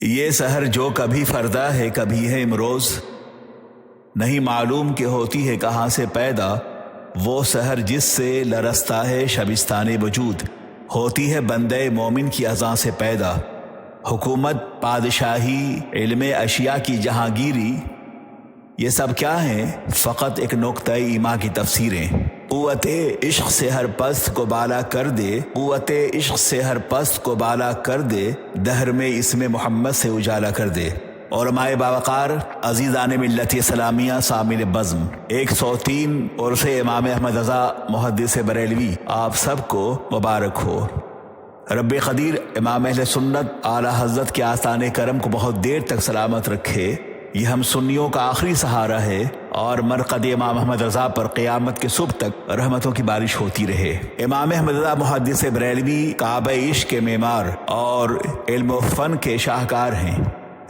یہ سحر جو کبھی فردا ہے کبھی ہے امروز، نہیں معلوم کہ ہوتی ہے کہاں سے پیدا، وہ سحر جس سے لرزتا ہے شبستان وجود، ہوتی ہے بندے مومن کی اذاں سے پیدا۔ حکومت، بادشاہی، علم اشیاء کی جہانگیری، یہ سب کیا ہیں؟ فقط ایک نقطۂ ایما کی تفسیریں۔ قوت عشق سے ہر پست کو بالا کر دے، قوت عشق سے ہر پست کو بالا کر دے، دہر میں اسم محمد سے اجالا کر دے۔ علماء باوقار، عزیزان ملت اسلامیہ، شامل بزم 103 عرس امام احمد رضا محدث بریلوی، آپ سب کو مبارک ہو۔ رب قدیر امام اہل سنت اعلیٰ حضرت کے آستان کرم کو بہت دیر تک سلامت رکھے۔ یہ ہم سنیوں کا آخری سہارا ہے اور مرقد امام احمد رضا پر قیامت کے صبح تک رحمتوں کی بارش ہوتی رہے۔ امام احمد رضا محدث بریلوی کعبہ عشق کے معمار اور علم و فن کے شاہکار ہیں،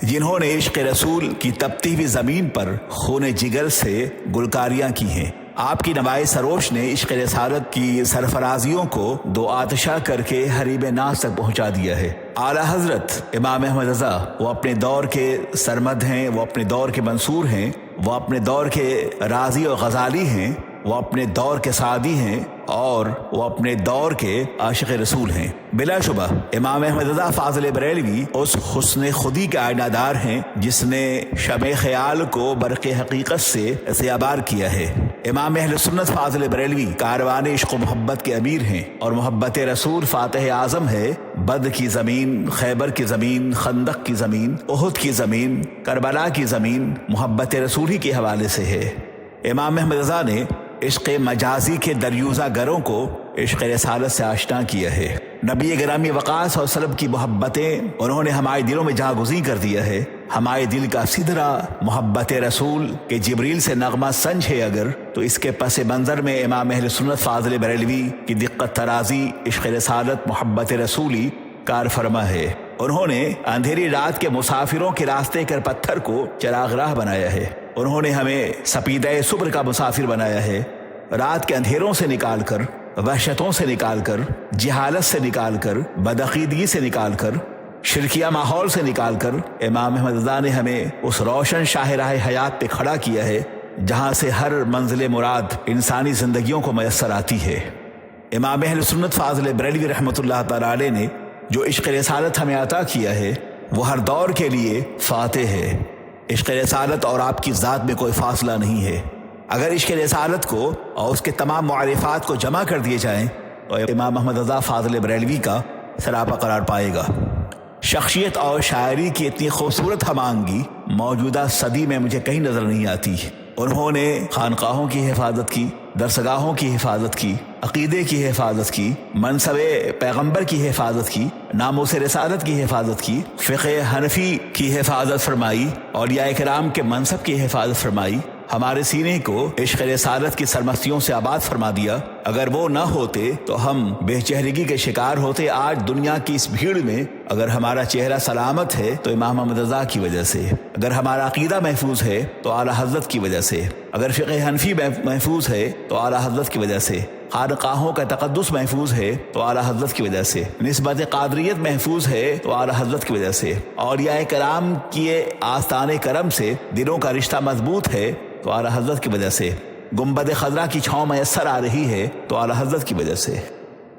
جنہوں نے عشق رسول کی تپتی ہوئی زمین پر خون جگر سے گلکاریاں کی ہیں۔ آپ کی نوائے سروش نے عشق رسالت کی سرفرازیوں کو دو آتشہ کر کے حریب ناز تک پہنچا دیا ہے۔ اعلیٰ حضرت امام احمد رضا وہ اپنے دور کے سرمد ہیں، وہ اپنے دور کے منصور ہیں، وہ اپنے دور کے رازی و غزالی ہیں، وہ اپنے دور کے سعدی ہیں اور وہ اپنے دور کے عاشق رسول ہیں۔ بلا شبہ امام احمد رضا فاضل بریلوی اس حسن خودی کے آئینہ دار ہیں جس نے شمع خیال کو برق حقیقت سے سیابار کیا ہے۔ امام اہل سنت فاضل بریلوی کاروان عشق و محبت کے امیر ہیں اور محبت رسول فاتح اعظم ہے۔ بدر کی زمین، خیبر کی زمین، خندق کی زمین، احد کی زمین، کربلا کی زمین محبت رسول ہی کے حوالے سے ہے۔ امام احمد رضا نے عشق مجازی کے دریوزہ گروں کو عشق رسالت سے آشنا کیا ہے۔ نبی گرامی وقاص اور سلب کی محبتیں انہوں نے ہمارے دلوں میں جہاں گزین کر دیا ہے۔ ہمارے دل کا سدرا محبت رسول کے جبریل سے نغمہ سنج ہے اگر، تو اس کے پس منظر میں امام اہل سنت فاضل بریلوی کی دقت ترازی عشق رسالت محبت رسولی کار فرما ہے۔ انہوں نے اندھیری رات کے مسافروں کے راستے کر پتھر کو چراغ راہ بنایا ہے۔ انہوں نے ہمیں سپیدہ صبر کا مسافر بنایا ہے۔ رات کے اندھیروں سے نکال کر، وحشتوں سے نکال کر، جہالت سے نکال کر، بدعقیدگی سے نکال کر، شرکیہ ماحول سے نکال کر امام احمد رضا نے ہمیں اس روشن شاہراہ حیات پہ کھڑا کیا ہے جہاں سے ہر منزل مراد انسانی زندگیوں کو میسر آتی ہے۔ امام اہل سنت فاضل بریلوی رحمۃ اللہ تعالی علیہ نے جو عشق رسالت ہمیں عطا کیا ہے وہ ہر دور کے لیے فاتح ہے۔ عشق رسالت اور آپ کی ذات میں کوئی فاصلہ نہیں ہے۔ اگر عشق رسالت کو اور اس کے تمام معرفات کو جمع کر دیے جائیں تو امام احمد رضا فاضل بریلوی کا سراپا قرار پائے گا۔ شخصیت اور شاعری کی اتنی خوبصورت ہم آہنگی موجودہ صدی میں مجھے کہیں نظر نہیں آتی۔ انہوں نے خانقاہوں کی حفاظت کی، درسگاہوں کی حفاظت کی، عقیدے کی حفاظت کی، منصب پیغمبر کی حفاظت کی، ناموس رسالت کی حفاظت کی، فقہ حنفی کی حفاظت فرمائی، اولیاء کرام کے منصب کی حفاظت فرمائی، ہمارے سینے کو عشق رسالت کی سرمستیوں سے آباد فرما دیا۔ اگر وہ نہ ہوتے تو ہم بے چہرگی کے شکار ہوتے۔ آج دنیا کی اس بھیڑ میں اگر ہمارا چہرہ سلامت ہے تو امام احمد رضا کی وجہ سے، اگر ہمارا عقیدہ محفوظ ہے تو اعلیٰ حضرت کی وجہ سے، اگر فقہ حنفی محفوظ ہے تو اعلیٰ حضرت کی وجہ سے، خانقاہوں کا تقدس محفوظ ہے تو اعلیٰ حضرت کی وجہ سے، نسبت قادریت محفوظ ہے تو اعلیٰ حضرت کی وجہ سے، اولیاء کرام کی آستان کرم سے دلوں کا رشتہ مضبوط ہے تو اعلیٰ حضرت کی وجہ سے، گنبد خضرا کی چھاؤں میسر آ رہی ہے تو اعلیٰ حضرت کی وجہ سے۔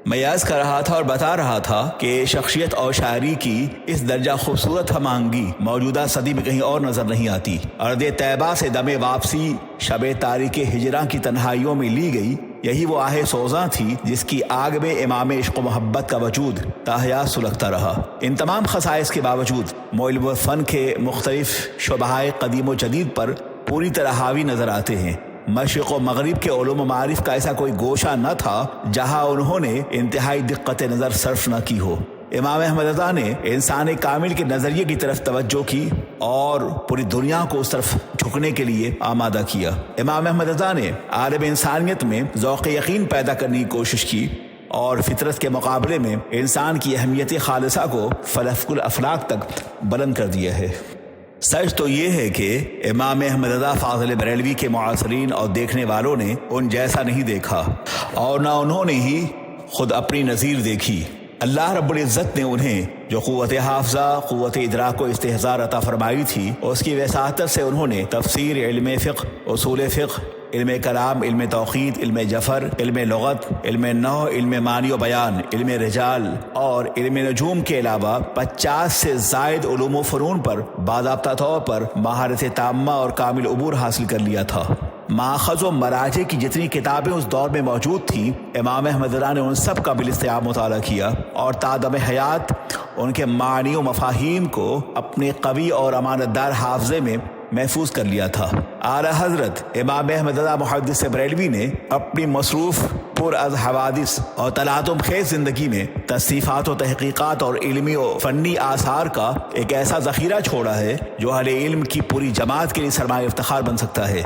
میں یاد کر رہا تھا اور بتا رہا تھا کہ شخصیت اور شاعری کی اس درجہ خوبصورت ہم آہنگی موجودہ صدی میں کہیں اور نظر نہیں آتی۔ ارض طیبہ سے دم واپسی شب تاریک ہجراں کی تنہائیوں میں لی گئی، یہی وہ آہ سوزاں تھی جس کی آگ میں امام عشق و محبت کا وجود تاحیات سلگتا رہا۔ ان تمام خصائص کے باوجود علم و فن کے مختلف شعبۂ قدیم و جدید پر پوری طرح حاوی نظر آتے ہیں۔ مشرق و مغرب کے علوم و معارف کا ایسا کوئی گوشہ نہ تھا جہاں انہوں نے انتہائی دقت نظر صرف نہ کی ہو۔ امام احمد رضا نے انسان کامل کے نظریے کی طرف توجہ کی اور پوری دنیا کو اس طرف جھکنے کے لیے آمادہ کیا۔ امام احمد رضا نے عالم انسانیت میں ذوق یقین پیدا کرنے کی کوشش کی اور فطرت کے مقابلے میں انسان کی اہمیت خالصہ کو فلک الافلاک تک بلند کر دیا ہے۔ سچ تو یہ ہے کہ امام احمد رضا فاضل بریلوی کے معاصرین اور دیکھنے والوں نے ان جیسا نہیں دیکھا اور نہ انہوں نے ہی خود اپنی نظیر دیکھی۔ اللہ رب العزت نے انہیں جو قوت حافظہ، قوت ادراک و استحضار عطا فرمائی تھی، اس کی وساطت سے انہوں نے تفسیر، علم فقہ، اصول فقہ، علم کلام، علم توقید، علم جفر، علم لغت، علم نحو، علم معنی و بیان، علم رجال اور علم نجوم کے علاوہ 50 سے زائد علوم و فنون پر باضابطہ طور پر مہارت تامہ اور کامل عبور حاصل کر لیا تھا۔ ماخذ و مراجع کی جتنی کتابیں اس دور میں موجود تھیں، امام احمد رضا نے ان سب کا بالاستیعاب مطالعہ کیا اور تا دم حیات ان کے معنی و مفاہیم کو اپنے قوی اور امانت دار حافظے میں محفوظ کر لیا تھا۔ اعلیٰ حضرت امام احمد رضا محدث بریلوی نے اپنی مصروف پر از حوادث اور تلاطم خیز زندگی میں تصنیفات و تحقیقات اور علمی و فنی آثار کا ایک ایسا ذخیرہ چھوڑا ہے جو اہل علم کی پوری جماعت کے لیے سرمایہ افتخار بن سکتا ہے۔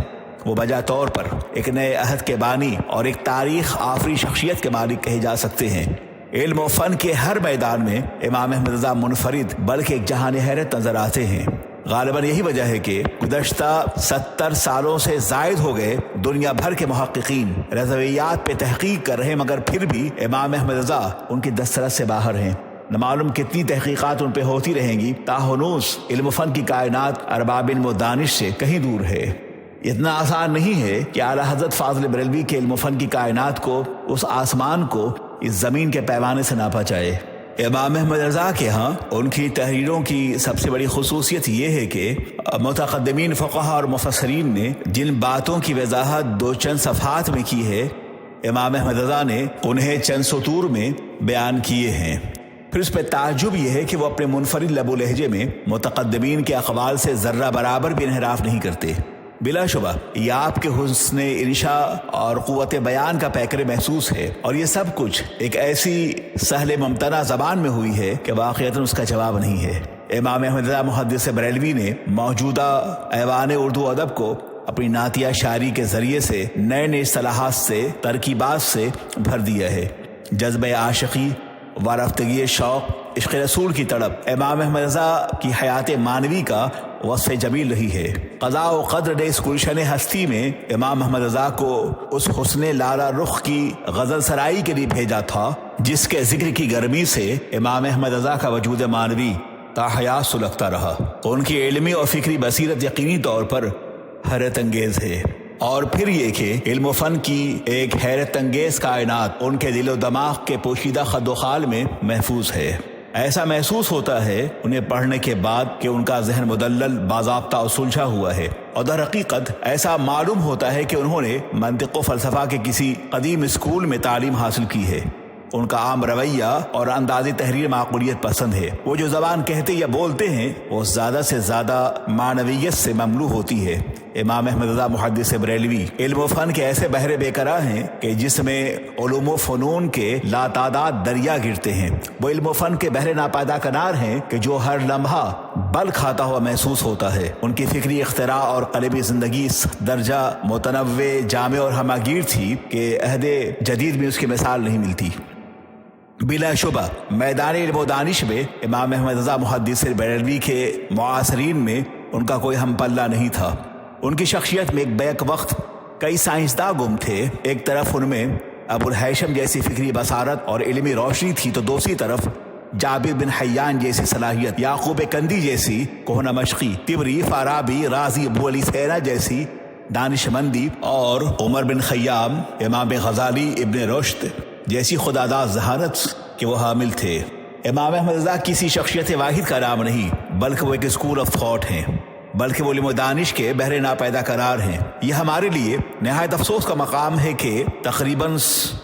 وہ بجا طور پر ایک نئے عہد کے بانی اور ایک تاریخ آفری شخصیت کے مالک کہے جا سکتے ہیں۔ علم و فن کے ہر میدان میں امام احمد رضا منفرد بلکہ ایک جہان حیرت نظر آتے ہیں۔ غالباً یہی وجہ ہے کہ گزشتہ 70 سالوں سے زائد ہو گئے دنیا بھر کے محققین رضویات پہ تحقیق کر رہے ہیں، مگر پھر بھی امام احمد رضا ان کی دسترس سے باہر ہیں۔ نہ معلوم کتنی تحقیقات ان پہ ہوتی رہیں گی، تاہنوس علم و فن کی کائنات ارباب علم و دانش سے کہیں دور ہے۔ اتنا آسان نہیں ہے کہ اعلیٰ حضرت فاضل بریلوی کے علم و فن کی کائنات کو، اس آسمان کو اس زمین کے پیمانے سے ناپا جائے۔ امام احمد رضا کے ہاں ان کی تحریروں کی سب سے بڑی خصوصیت یہ ہے کہ متقدمین فقہا اور مفسرین نے جن باتوں کی وضاحت دو چند صفحات میں کی ہے، امام احمد رضا نے انہیں چند سطور میں بیان کیے ہیں۔ پھر اس پہ تعجب یہ ہے کہ وہ اپنے منفرد لب و لہجے میں متقدمین کے اقوال سے ذرہ برابر بھی انحراف نہیں کرتے۔ بلا شبہ یہ آپ کے حسن انشاء اور قوت بیان کا پیکر محسوس ہے، اور یہ سب کچھ ایک ایسی سہل ممتنع زبان میں ہوئی ہے کہ واقعتاً اس کا جواب نہیں ہے۔ امام احمد رضا محدث بریلوی نے موجودہ ایوان اردو ادب کو اپنی نعتیہ شاعری کے ذریعے سے نئے نئے اصطلاحات سے، ترکیبات سے بھر دیا ہے۔ جذبہ عاشقی، وارفتگی شوق، عشق رسول کی تڑپ امام احمد رضا کی حیات معنوی کا وصف جمیل رہی ہے۔ قضاء و قدر نے اس گلشن ہستی میں امام احمد رضا کو اس حسن لالا رخ کی غزل سرائی کے لیے بھیجا تھا جس کے ذکر کی گرمی سے امام احمد رضا کا وجود معنوی تا حیات سلگتا رہا۔ ان کی علمی اور فکری بصیرت یقینی طور پر حیرت انگیز ہے، اور پھر یہ کہ علم و فن کی ایک حیرت انگیز کائنات ان کے دل و دماغ کے پوشیدہ خد و خال میں محفوظ ہے۔ ایسا محسوس ہوتا ہے انہیں پڑھنے کے بعد کہ ان کا ذہن مدلل، باضابطہ اور سلجھا ہوا ہے، اور در حقیقت ایسا معلوم ہوتا ہے کہ انہوں نے منطق و فلسفہ کے کسی قدیم اسکول میں تعلیم حاصل کی ہے۔ ان کا عام رویہ اور انداز تحریر معقولیت پسند ہے۔ وہ جو زبان کہتے یا بولتے ہیں وہ زیادہ سے زیادہ معنویت سے مملو ہوتی ہے۔ امام احمد رضا محدث بریلوی علم و فن کے ایسے بحر بے قرار ہیں کہ جس میں علوم و فنون کے لاتعداد دریا گرتے ہیں۔ وہ علم و فن کے بحر ناپیدا کنار ہیں کہ جو ہر لمحہ بل کھاتا ہوا محسوس ہوتا ہے۔ ان کی فکری اختراع اور قلبی زندگی اس درجہ متنوع، جامع اور ہماگیر تھی کہ عہد جدید میں اس کی مثال نہیں ملتی۔ بلا شبہ میدان علم و دانش میں امام احمد رضا محدث بریلوی کے معاصرین میں ان کا کوئی ہم پلہ نہیں تھا۔ ان کی شخصیت میں ایک بیک وقت کئی سائنسداں گم تھے۔ ایک طرف ان میں ابو الہیثم جیسی فکری بصارت اور علمی روشنی تھی، تو دوسری طرف جابر بن حیان جیسی صلاحیت، یعقوب کندی جیسی کوہنہ مشقی، طبری، فارابی، رازی، ابو علی سینا جیسی دانش مندی، اور عمر بن خیام، امام غزالی، ابن رشد جیسی خداداد ذہانت کے وہ حامل تھے۔ امام احمد رضا کسی شخصیت واحد کا نام نہیں، بلکہ وہ ایک اسکول آف تھاٹ ہیں، بلکہ وہ علم و دانش کے بحر ناپیدا قرار ہیں۔ یہ ہمارے لیے نہایت افسوس کا مقام ہے کہ تقریباً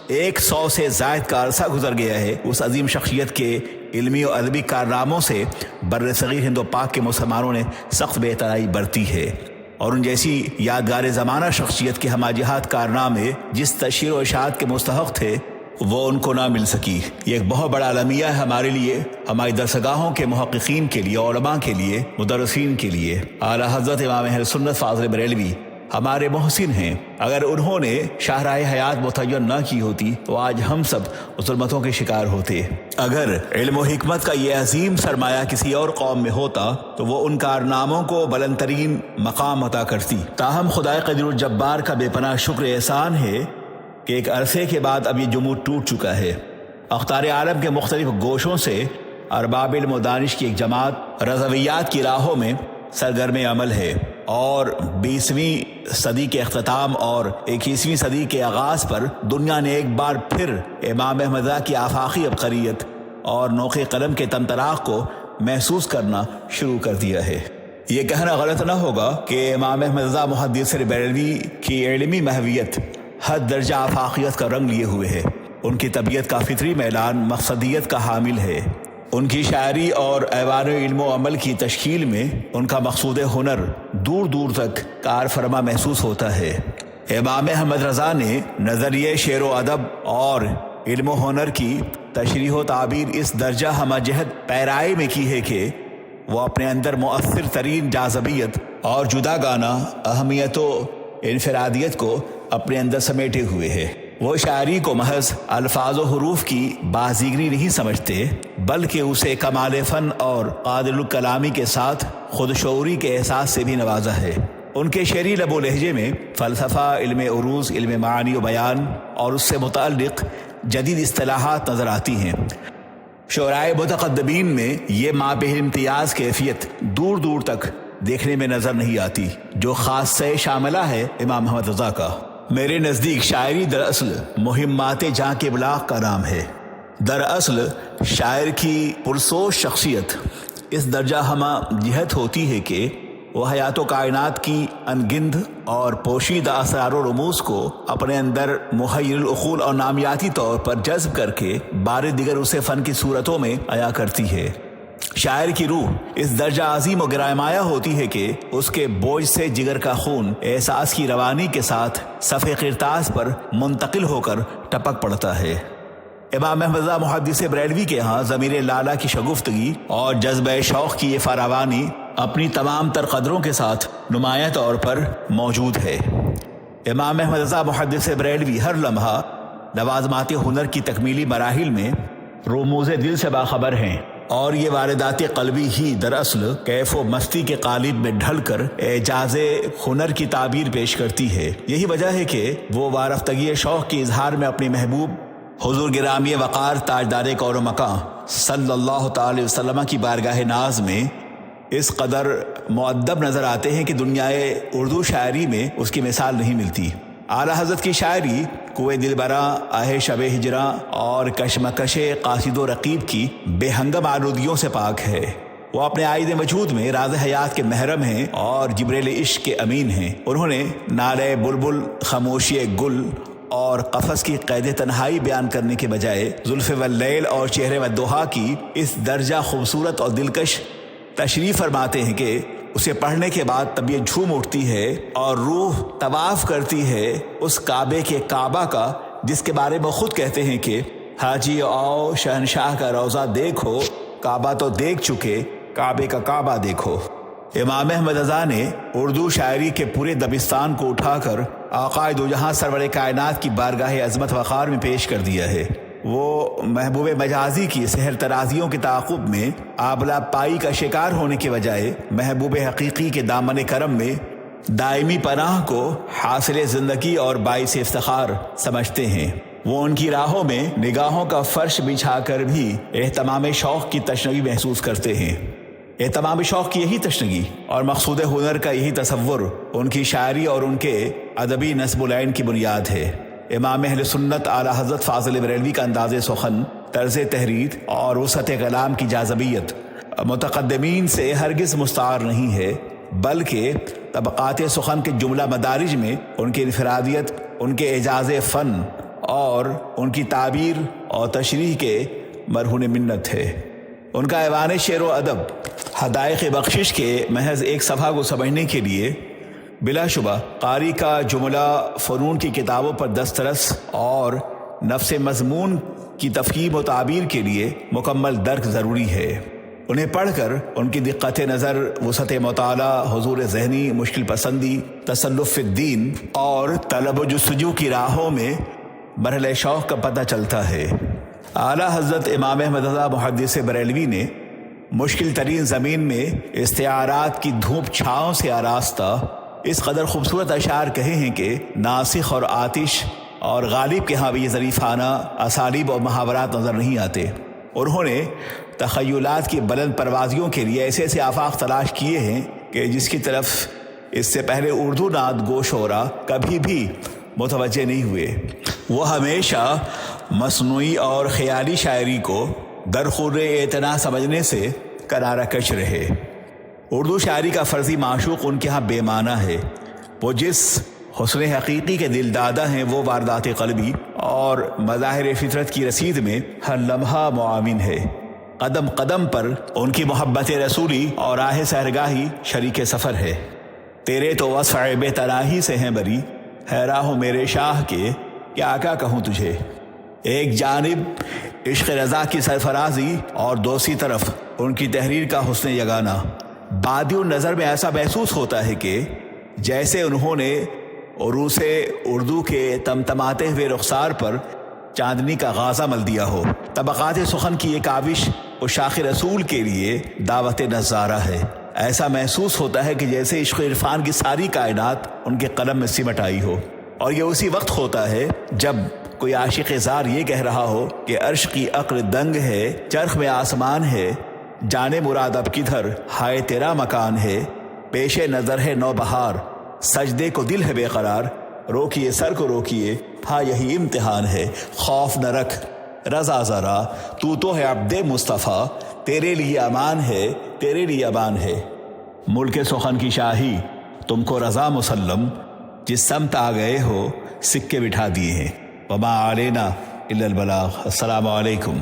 100 سے زائد کا عرصہ گزر گیا ہے اس عظیم شخصیت کے علمی و ادبی کارناموں سے بر صغیر ہند و پاک کے مسلمانوں نے سخت بے اعتنائی برتی ہے، اور ان جیسی یادگار زمانہ شخصیت کے ہمہ جہت کارنامے جس تشہیر و اشاعت کے مستحق تھے وہ ان کو نہ مل سکی۔ یہ ایک بہت بڑا المیہ ہے ہمارے لیے، ہماری درسگاہوں کے محققین کے لیے، علماء کے لیے، مدرسین کے لیے۔ اعلیٰ حضرت امام اہل سنت فاضل بریلوی ہمارے محسن ہیں۔ اگر انہوں نے شاہراہ حیات متعین نہ کی ہوتی تو آج ہم سب ظلمتوں کے شکار ہوتے۔ اگر علم و حکمت کا یہ عظیم سرمایہ کسی اور قوم میں ہوتا تو وہ ان کارناموں کو بلند ترین مقام عطا کرتی۔ تاہم خدائے قدیر الجبار کا بے پناہ شکر احسان ہے کہ ایک عرصے کے بعد اب یہ جمود ٹوٹ چکا ہے۔ اقطار عالم کے مختلف گوشوں سے ارباب علم و دانش کی ایک جماعت رضویات کی راہوں میں سرگرم عمل ہے، اور 20ویں صدی کے اختتام اور 21ویں صدی کے آغاز پر دنیا نے ایک بار پھر امام احمد رضا کی آفاقی عبقریت اور نوخ قلم کے طمطراق کو محسوس کرنا شروع کر دیا ہے۔ یہ کہنا غلط نہ ہوگا کہ امام احمد رضا محدث بریلوی کی علمی محویت حد درجہ آفاقیت کا رنگ لیے ہوئے ہے۔ ان کی طبیعت کا فطری میلان مقصدیت کا حامل ہے۔ ان کی شاعری اور ایوان علم و عمل کی تشکیل میں ان کا مقصود ہنر دور دور تک کار فرما محسوس ہوتا ہے۔ امام احمد رضا نے نظریہ شعر و ادب اور علم و ہنر کی تشریح و تعبیر اس درجہ ہمہ جہت پیرائی میں کی ہے کہ وہ اپنے اندر مؤثر ترین جاذبیت اور جداگانہ اہمیت و انفرادیت کو اپنے اندر سمیٹے ہوئے ہے۔ وہ شاعری کو محض الفاظ و حروف کی بازیگری نہیں سمجھتے، بلکہ اسے کمال فن اور قادر الکلامی کے ساتھ خود شعوری کے احساس سے بھی نوازا ہے۔ ان کے شعری لب و لہجے میں فلسفہ، علم عروض، علم معانی و بیان اور اس سے متعلق جدید اصطلاحات نظر آتی ہیں۔ شعرائے متقدمین میں یہ مابہ امتیاز کیفیت دور دور تک دیکھنے میں نظر نہیں آتی جو خاصہ شاملہ ہے امام احمد رضا کا۔ میرے نزدیک شاعری دراصل مہمات جاں کے ابلاغ کا نام ہے۔ دراصل شاعر کی پرسوش شخصیت اس درجہ ہمہ جہت ہوتی ہے کہ وہ حیات و کائنات کی انگنت اور پوشیدہ اسرار و رموز کو اپنے اندر محیر العقول اور نامیاتی طور پر جذب کر کے بار دیگر اسے فن کی صورتوں میں عیا کرتی ہے۔ شاعر کی روح اس درجہ عظیم و گرامایا ہوتی ہے کہ اس کے بوجھ سے جگر کا خون احساس کی روانی کے ساتھ صفحہ قرطاس پر منتقل ہو کر ٹپک پڑتا ہے۔ امام احمد رضا محدث بریلوی کے ہاں ضمیر لالا کی شگفتگی اور جذبہ شوق کی یہ فراوانی اپنی تمام تر قدروں کے ساتھ نمایاں طور پر موجود ہے۔ امام احمد رضا محدث بریلوی ہر لمحہ لوازمات ہنر کی تکمیلی مراحل میں رموز دل سے باخبر ہیں، اور یہ واردات قلبی ہی دراصل کیف و مستی کے قالب میں ڈھل کر اعجاز ہنر کی تعبیر پیش کرتی ہے۔ یہی وجہ ہے کہ وہ وارفتگی شوق کے اظہار میں اپنی محبوب حضور گرامی وقار تاجدار کون و مکان صلی اللہ تعالی وسلم کی بارگاہ ناز میں اس قدر مؤدب نظر آتے ہیں کہ دنیائے اردو شاعری میں اس کی مثال نہیں ملتی۔ اعلیٰ حضرت کی شاعری کوئے دل براں، آہ شب ہجراں اور کشمکش قاصد و رقیب کی بے ہنگم آلودگیوں سے پاک ہے۔ وہ اپنے عائد وجود میں راز حیات کے محرم ہیں اور جبریل عشق کے امین ہیں۔ انہوں نے نالے بلبل، خاموشی گل اور قفس کی قید تنہائی بیان کرنے کے بجائے زلف واللیل اور چہرے والضحیٰ کی اس درجہ خوبصورت اور دلکش تشریح فرماتے ہیں کہ اسے پڑھنے کے بعد طبیعت جھوم اٹھتی ہے اور روح طواف کرتی ہے اس کعبے کے کعبہ کا جس کے بارے میں خود کہتے ہیں کہ حاجی آؤ شہنشاہ کا روضہ دیکھو، کعبہ تو دیکھ چکے، کعبے کا کعبہ دیکھو۔ امام احمد رضا نے اردو شاعری کے پورے دبستان کو اٹھا کر آقا دو جہاں سرور کائنات کی بارگاہ عظمت وقار میں پیش کر دیا ہے۔ وہ محبوب مجازی کی سحر ترازیوں کے تعاقب میں آبلا پائی کا شکار ہونے کے بجائے محبوب حقیقی کے دامن کرم میں دائمی پناہ کو حاصل زندگی اور باعث افتخار سمجھتے ہیں۔ وہ ان کی راہوں میں نگاہوں کا فرش بچھا کر بھی اہتمام شوق کی تشنگی محسوس کرتے ہیں۔ اہتمام شوق کی یہی تشنگی اور مقصود ہنر کا یہی تصور ان کی شاعری اور ان کے ادبی نصب العین کی بنیاد ہے۔ امام اہل سنت اعلیٰ حضرت فاضل بریلوی کا انداز سخن، طرز تحریر اور وسعت کلام کی جاذبیت متقدمین سے ہرگز مستعار نہیں ہے، بلکہ طبقات سخن کے جملہ مدارج میں ان کی انفرادیت، ان کے اعجاز فن اور ان کی تعبیر اور تشریح کے مرہون منت ہے۔ ان کا ایوان شعر و ادب حدائق بخشش کے محض ایک صفحہ کو سمجھنے کے لیے بلا شبہ قاری کا جملہ فنون کی کتابوں پر دسترس اور نفس مضمون کی تفہیم و تعبیر کے لیے مکمل درک ضروری ہے۔ انہیں پڑھ کر ان کی دقت نظر، وسعت مطالعہ، حضور ذہنی، مشکل پسندی، تسلف فی الدین اور طلب و جستجو کی راہوں میں مرحلہ شوق کا پتہ چلتا ہے۔ اعلیٰ حضرت امام احمد رضا محدث بریلوی نے مشکل ترین زمین میں استعارات کی دھوپ چھاؤں سے آراستہ اس قدر خوبصورت اشعار کہے ہیں کہ ناسخ اور آتش اور غالب کے ہاں بھی یہ ظریفانہ اسالیب اور محاورات نظر نہیں آتے۔ انہوں نے تخیلات کی بلند پروازیوں کے لیے ایسے ایسے آفاق تلاش کیے ہیں کہ جس کی طرف اس سے پہلے اردو نعت گو شعرا کبھی بھی متوجہ نہیں ہوئے۔ وہ ہمیشہ مصنوعی اور خیالی شاعری کو درخور اعتنا سمجھنے سے کنارہ کش رہے۔ اردو شاعری کا فرضی معشوق ان کے ہاں بے معنی ہے۔ وہ جس حسن حقیقی کے دل دادہ ہیں وہ واردات قلبی اور مظاہر فطرت کی رسید میں ہر لمحہ معاون ہے۔ قدم قدم پر ان کی محبت رسولی اور راہ سحرگاہی شریک سفر ہے۔ تیرے تو وصف عیب تناہی سے ہیں بری، حیران ہوں میرے شاہ کے کیا کہوں تجھے۔ ایک جانب عشق رضا کی سرفرازی اور دوسری طرف ان کی تحریر کا حسن یگانہ۔ بادی النظر میں ایسا محسوس ہوتا ہے کہ جیسے انہوں نے عروس اردو کے تمتماتے ہوئے رخسار پر چاندنی کا غازہ مل دیا ہو۔ طبقات سخن کی یہ کاوش عشاق رسول کے لیے دعوت نظارہ ہے۔ ایسا محسوس ہوتا ہے کہ جیسے عشق و عرفان کی ساری کائنات ان کے قلم میں سمٹ آئی ہو، اور یہ اسی وقت ہوتا ہے جب کوئی عاشق زار یہ کہہ رہا ہو کہ عرش کی عقل دنگ ہے، چرخ میں آسمان ہے، جانے مراد اب کدھر ہائے تیرا مکان ہے، پیش نظر ہے نو بہار، سجدے کو دل ہے بے قرار، روکیے سر کو روکیے، ہاں یہی امتحان ہے، خوف نہ رکھ رضا ذرا، تو ہے عبد مصطفیٰ، تیرے لیے امان ہے، تیرے لیے امان ہے۔ ملک سخن کی شاہی تم کو رضا مسلم، جس سمت آ گئے ہو سکے بٹھا دیے ہیں۔ وما علینا الا البلاغ۔ السلام علیکم۔